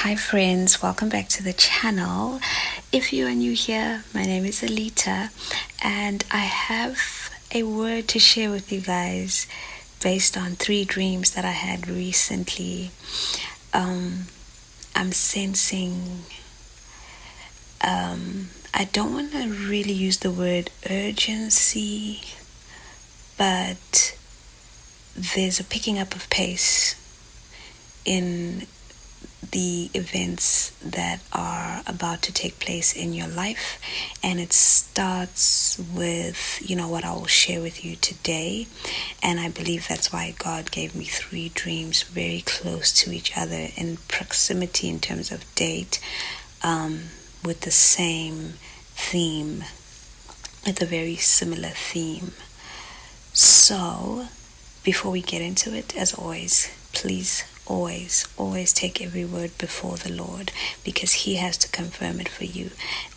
Hi friends, welcome back to the channel. If you are new here, my name is Alita and I have a word to share with you guys based on 3 dreams that I had recently. I'm sensing, I don't want to really use the word urgency, but there's a picking up of pace in the events that are about to take place in your life, and it starts with what I will share with you today. And I believe that's why God gave me 3 dreams very close to each other in proximity in terms of date, with the same theme, with a very similar theme. So before we get into it, as always, please always take every word before the Lord, because He has to confirm it for you.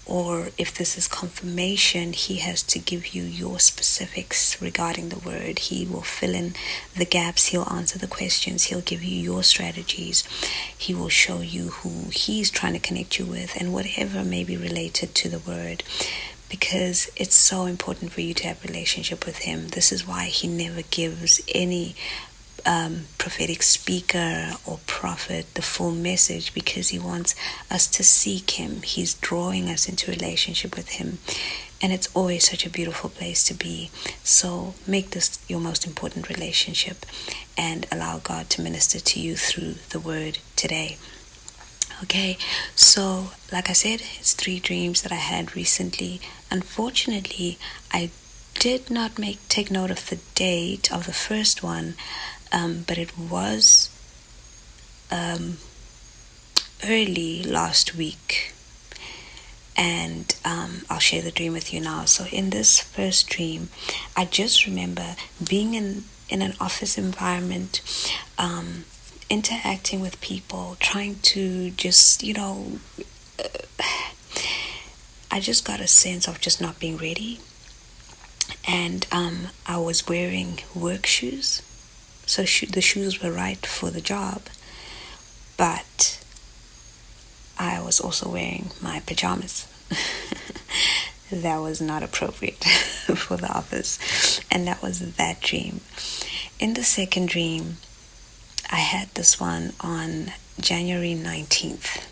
Or if this is confirmation, He has to give you your specifics regarding the word. He will fill in the gaps. He'll answer the questions. He'll give you your strategies. He will show you who He's trying to connect you with, and whatever may be related to the word, because it's so important for you to have a relationship with Him. This is why He never gives any prophetic speaker or prophet the full message, because He wants us to seek Him. He's drawing us into a relationship with Him, and it's always such a beautiful place to be. So make this your most important relationship and allow God to minister to you through the word today. Okay, so like I said, it's 3 dreams that I had recently. Unfortunately, I did not take note of the date of the first one, but it was early last week, and I'll share the dream with you now. So in this first dream, I just remember being in an office environment, interacting with people, trying to just I just got a sense of just not being ready. And I was wearing work shoes, so the shoes were right for the job, but I was also wearing my pajamas. That was not appropriate for the office, and that was that dream. In the second dream, I had this one on January 19th,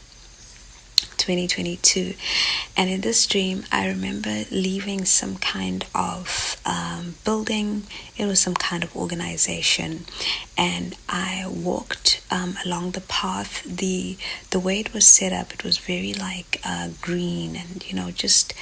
2022, and in this dream I remember leaving some kind of building. It was some kind of organization, and I walked along the path. The way it was set up, it was very like green, and just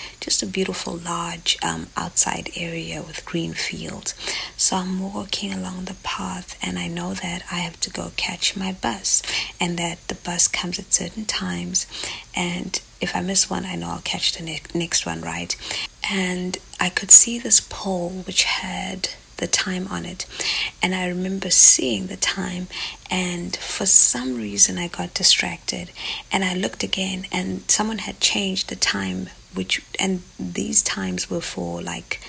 a beautiful large outside area with green fields. So I'm walking along the path, and I know that I have to go catch my bus, and that the bus comes at certain times, and if I miss one, I know I'll catch the next one, right? And I could see this pole which had the time on it, and I remember seeing the time, and for some reason I got distracted, and I looked again, and someone had changed the time, and these times were for like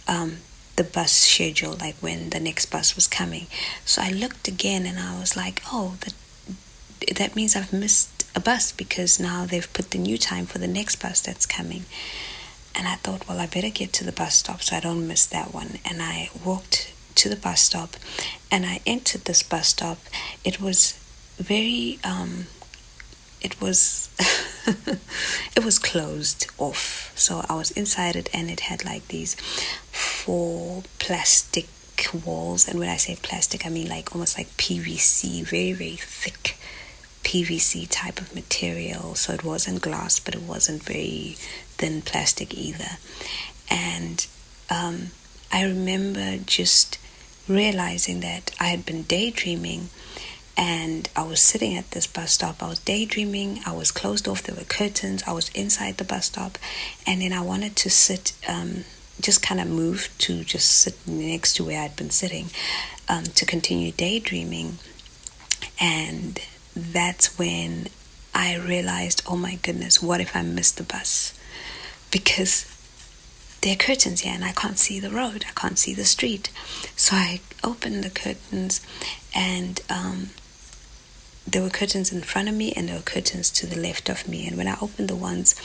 the bus schedule, like when the next bus was coming. So I looked again, and I was like, oh, that means I've missed a bus, because now they've put the new time for the next bus that's coming. And I thought, well, I better get to the bus stop so I don't miss that one. And I walked to the bus stop, and I entered this bus stop. It was very it was it was closed off. So I was inside it, and it had like these 4 plastic walls. And when I say plastic, I mean like almost like PVC, very, very thick PVC type of material. So it wasn't glass, but it wasn't very thin plastic either. And I remember just realizing that I had been daydreaming, and I was sitting at this bus stop. I was daydreaming. I was closed off. There were curtains. I was inside the bus stop, and then I wanted to sit, just kind of move to just sit next to where I'd been sitting, to continue daydreaming. And that's when I realized, oh my goodness, what if I missed the bus? Because there are curtains here, and I can't see the road. I can't see the street. So I opened the curtains, and there were curtains in front of me and there were curtains to the left of me. And when I opened the ones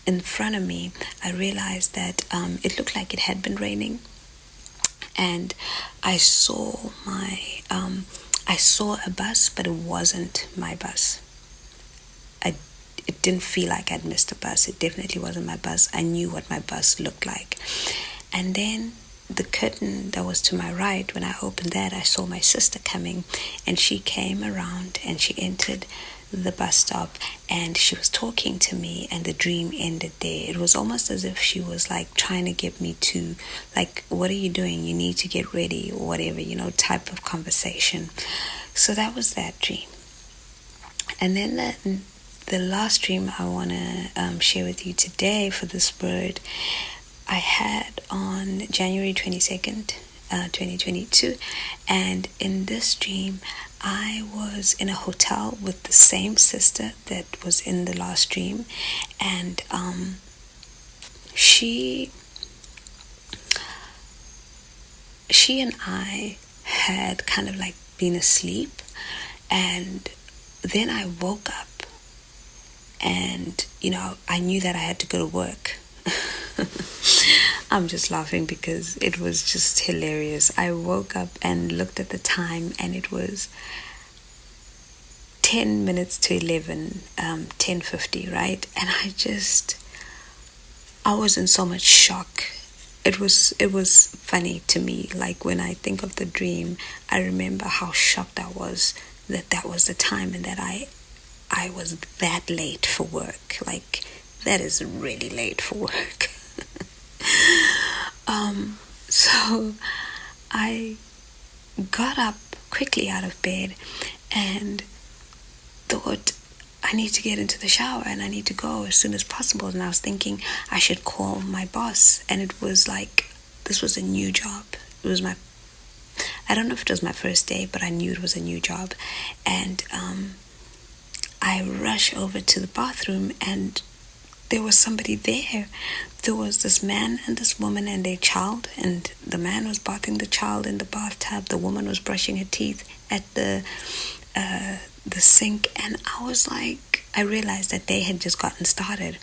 in front of me, I realized that it looked like it had been raining. And I saw a bus, but it wasn't my bus. It didn't feel like I'd missed a bus. It definitely wasn't my bus. I knew what my bus looked like. And then the curtain that was to my right, when I opened that, I saw my sister coming, and she came around and she entered the bus stop and she was talking to me, and the dream ended there. It was almost as if she was like trying to get me to, like, what are you doing? You need to get ready or whatever, type of conversation. So that was that dream. And then the last dream I want to share with you today for this word, I had on January 22nd, 2022. And in this dream, I was in a hotel with the same sister that was in the last dream. And she and I had kind of like been asleep. And then I woke up. And, I knew that I had to go to work. I'm just laughing because it was just hilarious. I woke up and looked at the time, and it was 10 minutes to 11, 10:50, right? And I was in so much shock. It was funny to me. Like, when I think of the dream, I remember how shocked I was that was the time, and that I was that late for work. Like, that is really late for work. So I got up quickly out of bed and thought, I need to get into the shower and I need to go as soon as possible. And I was thinking I should call my boss. And it was like, this was a new job. It was I don't know if it was my first day, but I knew it was a new job. And I rushed over to the bathroom, and there was somebody there. There was this man and this woman and their child, and the man was bathing the child in the bathtub. The woman was brushing her teeth at the sink. And I realized that they had just gotten started,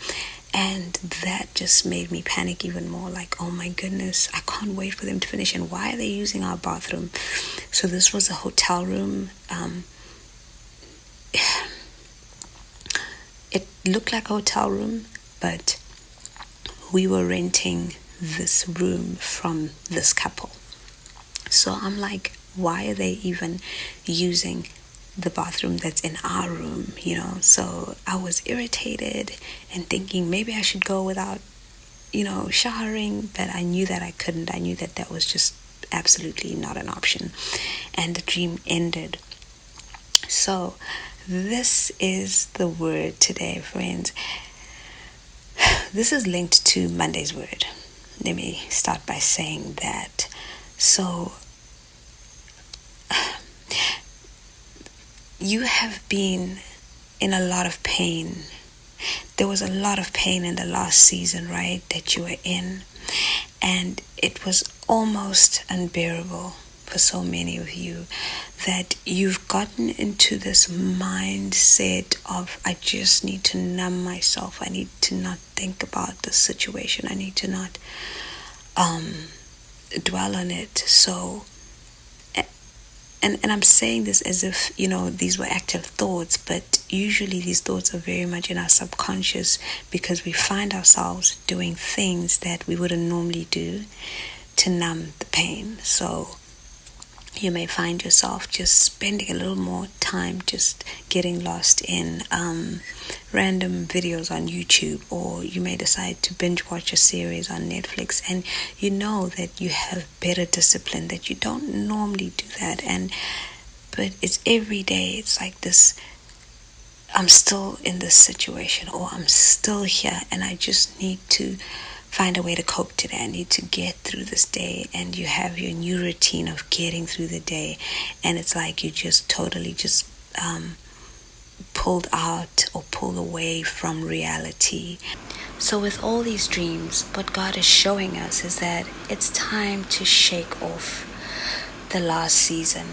and that just made me panic even more. Like, oh my goodness, I can't wait for them to finish, and why are they using our bathroom? So this was a hotel room. It looked like a hotel room, but we were renting this room from this couple. So I'm like, why are they even using the bathroom that's in our room, So I was irritated and thinking maybe I should go without, showering, but I knew that I couldn't. I knew that was just absolutely not an option. And the dream ended. So this is the word today, friends. This is linked to Monday's word. Let me start by saying that. So you have been in a lot of pain. There was a lot of pain in the last season, right, that you were in. And it was almost unbearable for so many of you, that you've gotten into this mindset of, I just need to numb myself. I need to not think about the situation. I need to not dwell on it. So, and I'm saying this as if, these were active thoughts, but usually these thoughts are very much in our subconscious, because we find ourselves doing things that we wouldn't normally do to numb the pain. So you may find yourself just spending a little more time just getting lost in random videos on YouTube, or you may decide to binge watch a series on Netflix, and you know that you have better discipline, that you don't normally do that, but it's every day. It's like this, I'm still in this situation, or I'm still here, and I just need to find a way to cope today. I need to get through this day. And you have your new routine of getting through the day, and it's like you just totally just pulled out or pulled away from reality. So with all these dreams, what God is showing us is that it's time to shake off the last season.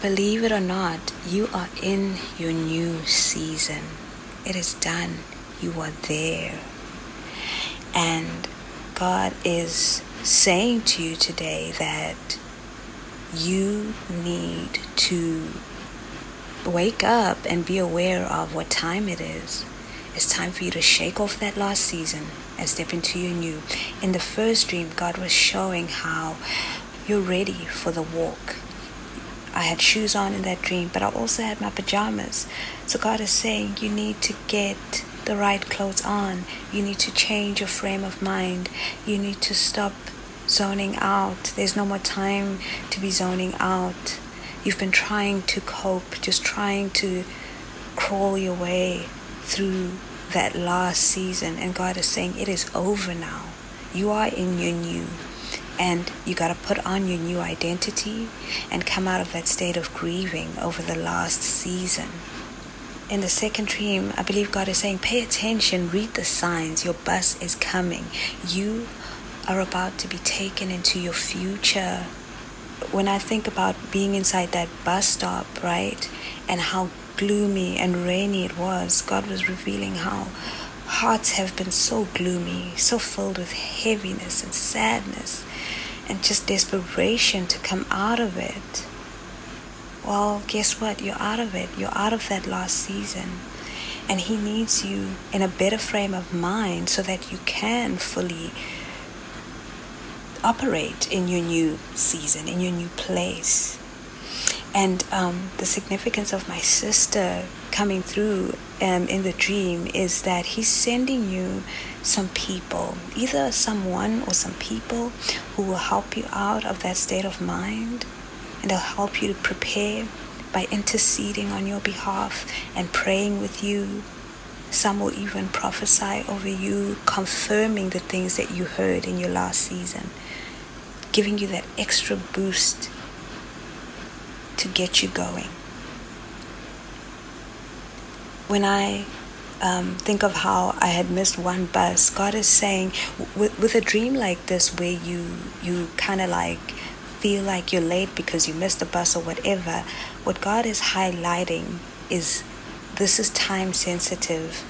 believe it or not, you are in your new season. It is done. You are there. And God is saying to you today that you need to wake up and be aware of what time it is. It's time for you to shake off that last season and step into your new. In the first dream, God was showing how you're ready for the walk. I had shoes on in that dream, but I also had my pajamas. So God is saying you need to get the right clothes on. You need to change your frame of mind. You need to stop zoning out. There's no more time to be zoning out. You've been trying to cope, just trying to crawl your way through that last season. And God is saying it is over now. You are in your new. And you got to put on your new identity and come out of that state of grieving over the last season. In the second dream, I believe God is saying, pay attention, read the signs. Your bus is coming. You are about to be taken into your future. When I think about being inside that bus stop, right, and how gloomy and rainy it was, God was revealing how hearts have been so gloomy, so filled with heaviness and sadness and just desperation to come out of it. Well, guess what? You're out of it. You're out of that last season. And He needs you in a better frame of mind so that you can fully operate in your new season, in your new place. And the significance of my sister coming through in the dream is that He's sending you some people, either someone or some people who will help you out of that state of mind, and they'll help you to prepare by interceding on your behalf and praying with you. Some will even prophesy over you, confirming the things that you heard in your last season, giving you that extra boost to get you going. When I think of how I had missed one bus, God is saying, with a dream like this where you kind of like feel like you're late because you missed the bus or whatever, what God is highlighting is this is time sensitive.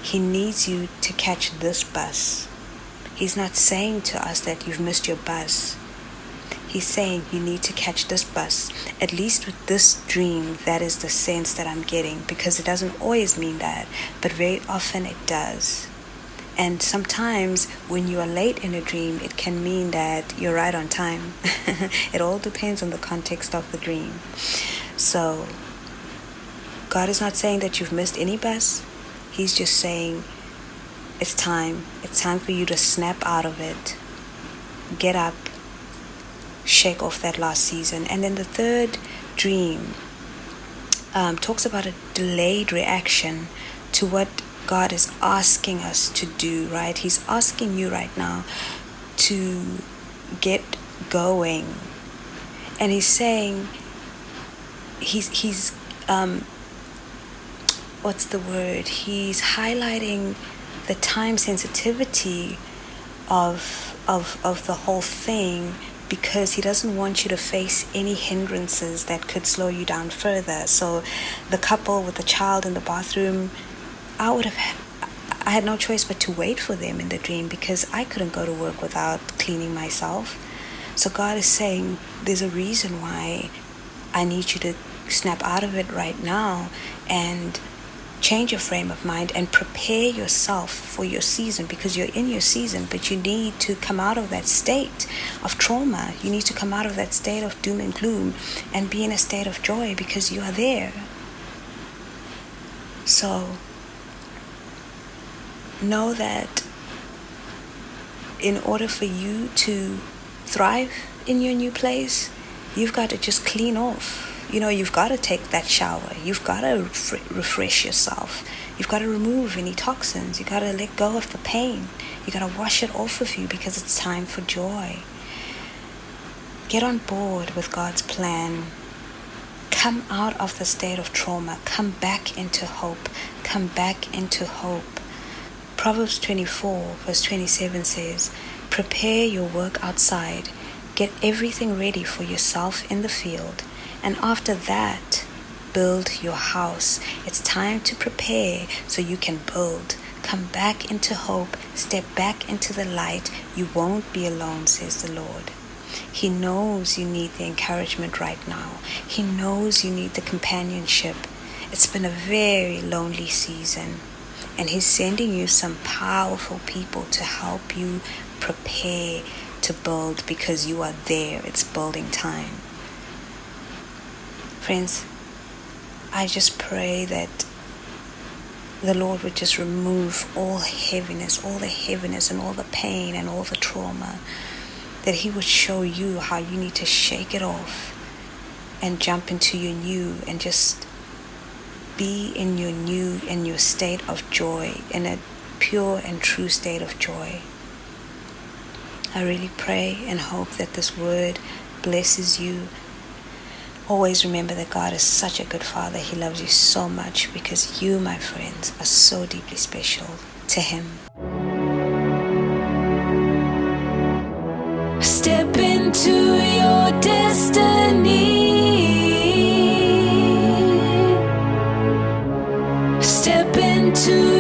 He needs you to catch this bus. He's not saying to us that you've missed your bus. He's saying you need to catch this bus. At least with this dream, that is the sense that I'm getting, because it doesn't always mean that, but very often it does. And sometimes when you are late in a dream, it can mean that you're right on time. It all depends on the context of the dream. So God is not saying that you've missed any bus. He's just saying it's time. It's time for you to snap out of it. Get up. Shake off that last season. And then the third dream talks about a delayed reaction to what God is asking us to do, right? He's asking you right now to get going. And He's saying, he's what's the word? He's highlighting the time sensitivity of the whole thing, because He doesn't want you to face any hindrances that could slow you down further. So the couple with the child in the bathroom, I had no choice but to wait for them in the dream, because I couldn't go to work without cleaning myself. So God is saying there's a reason why I need you to snap out of it right now and change your frame of mind and prepare yourself for your season, because you're in your season, but you need to come out of that state of trauma. You need to come out of that state of doom and gloom and be in a state of joy, because you are there. So know that in order for you to thrive in your new place, you've got to just clean off. You've got to take that shower. You've got to refresh yourself. You've got to remove any toxins. You've got to let go of the pain. You've got to wash it off of you, because it's time for joy. Get on board with God's plan. Come out of the state of trauma. Come back into hope. Come back into hope. Proverbs 24 verse 27 says, prepare your work outside. Get everything ready for yourself in the field, And after that, build your house. It's time to prepare so you can build. Come back into hope. Step back into the light. You won't be alone, says the Lord. He knows you need the encouragement right now. He knows you need the companionship. It's been a very lonely season, and He's sending you some powerful people to help you prepare to build, because you are there. It's building time. Friends, I just pray that the Lord would just remove all heaviness and all the pain and all the trauma, that He would show you how you need to shake it off and jump into your new, and just be in your new, in your state of joy, in a pure and true state of joy. I really pray and hope that this word blesses you. Always remember that God is such a good Father. He loves you so much, because you, my friends, are so deeply special to Him. Step into your destiny. Step into